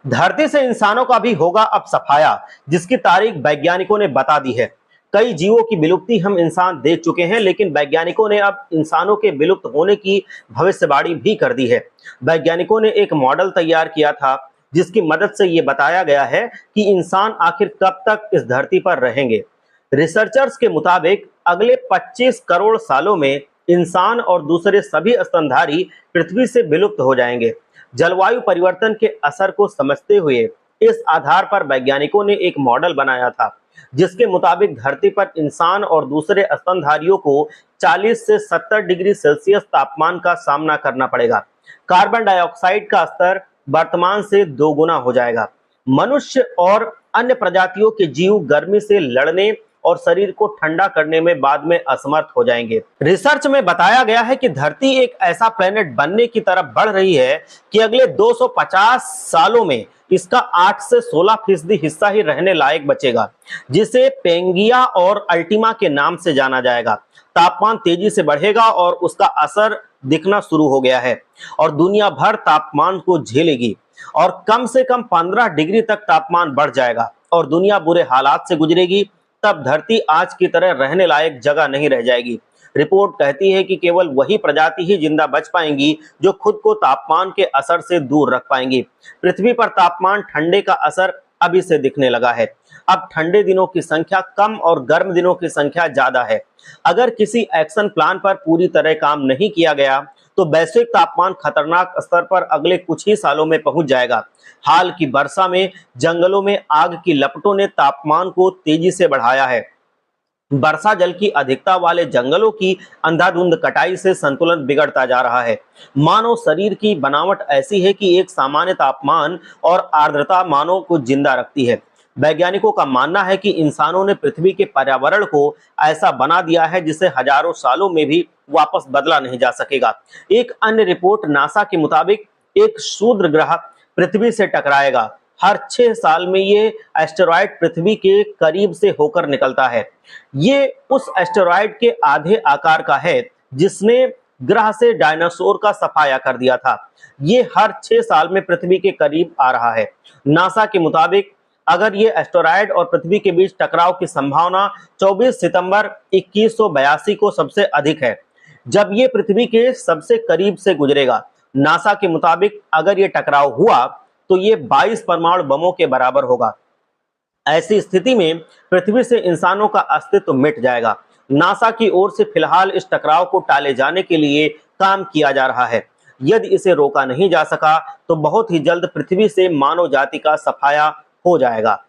धरती से इंसानों का भी होगा अब सफाया, जिसकी तारीख वैज्ञानिकों ने बता दी है। कई जीवों की विलुप्ति हम इंसान देख चुके हैं, लेकिन वैज्ञानिकों ने अब इंसानों के विलुप्त होने की भविष्यवाणी भी कर दी है। वैज्ञानिकों ने एक मॉडल तैयार किया था, जिसकी मदद से ये बताया गया है कि इंसान आखिर कब तक इस धरती पर रहेंगे। रिसर्चर्स के मुताबिक अगले 25 करोड़ सालों में इंसान और दूसरे सभी स्तनधारी पृथ्वी से विलुप्त हो जाएंगे। जलवायु परिवर्तन के असर को समझते हुए इस आधार पर वैज्ञानिकों ने एक मॉडल बनाया था, जिसके मुताबिक धरती पर इंसान और दूसरे स्तनधारियों को 40 से 70 डिग्री सेल्सियस तापमान का सामना करना पड़ेगा। कार्बन डाइऑक्साइड का स्तर वर्तमान से 2 गुना हो जाएगा। मनुष्य और अन्य प्रजातियों के जीव गर्मी से लड़ने और शरीर को ठंडा करने में बाद में असमर्थ हो जाएंगे। रिसर्च में बताया गया है कि धरती एक ऐसा प्लेनेट बनने की तरफ बढ़ रही है कि अगले 250 सालों में इसका 8 से 16% हिस्सा ही रहने लायक बचेगा, जिसे पेंगिया और अल्टीमा के नाम से जाना जाएगा। तापमान तेजी से बढ़ेगा और उसका असर दिखना शुरू हो गया है और दुनिया भर तापमान को झेलेगी और कम से कम 15 डिग्री तक तापमान बढ़ जाएगा और दुनिया बुरे हालात से गुजरेगी। तब धरती आज की तरह रहने लायक जगह नहीं रह जाएगी। रिपोर्ट कहती है कि केवल वही प्रजाति ही जिंदा बच पाएंगी जो खुद को तापमान के असर से दूर रख पाएंगी। पृथ्वी पर तापमान ठंडे का असर अभी से दिखने लगा है। अब ठंडे दिनों की संख्या कम और गर्म दिनों की संख्या ज्यादा है। अगर किसी एक्शन प्लान पर पूरी तरह काम नहीं किया गया तो वैश्विक तापमान खतरनाक स्तर पर अगले कुछ ही सालों में पहुंच जाएगा। हाल की वर्षा में जंगलों में आग की लपटों ने तापमान को तेजी से बढ़ाया है। वर्षा जल की अधिकता वाले जंगलों की अंधाधुंध कटाई से संतुलन बिगड़ता जा रहा है। मानव शरीर की बनावट ऐसी है कि एक सामान्य तापमान और आर्द्रता मानव को जिंदा रखती है। वैज्ञानिकों का मानना है कि इंसानों ने पृथ्वी के पर्यावरण को ऐसा बना दिया है जिसे हजारों सालों में भी वापस बदला नहीं जा सकेगा। एक अन्य रिपोर्ट नासा के मुताबिक एक क्षुद्र ग्रह पृथ्वी से टकराएगा। हर 6 साल में ये एस्टेरॉयड पृथ्वी के करीब से होकर निकलता है। ये उस एस्टेरॉयड के आधे आकार का है जिसने ग्रह से डायनासोर का सफाया कर दिया था। ये हर 6 साल में पृथ्वी के करीब आ रहा है। नासा के मुताबिक अगर ये एस्टेरॉयड और पृथ्वी के बीच टकराव की संभावना 24 सितंबर 2182 को सबसे अधिक है, जब ये पृथ्वी के सबसे करीब से गुजरेगा। नासा के मुताबिक अगर ये टकराव हुआ तो ये 22 परमाणु बमों के बराबर होगा। ऐसी स्थिति में पृथ्वी से इंसानों का अस्तित्व मिट जाएगा। नासा की ओर से फिलहाल इस टकराव को टाले जाने के लिए काम किया जा रहा है। यदि इसे रोका नहीं जा सका तो बहुत ही जल्द पृथ्वी से मानव जाति का सफाया हो जाएगा।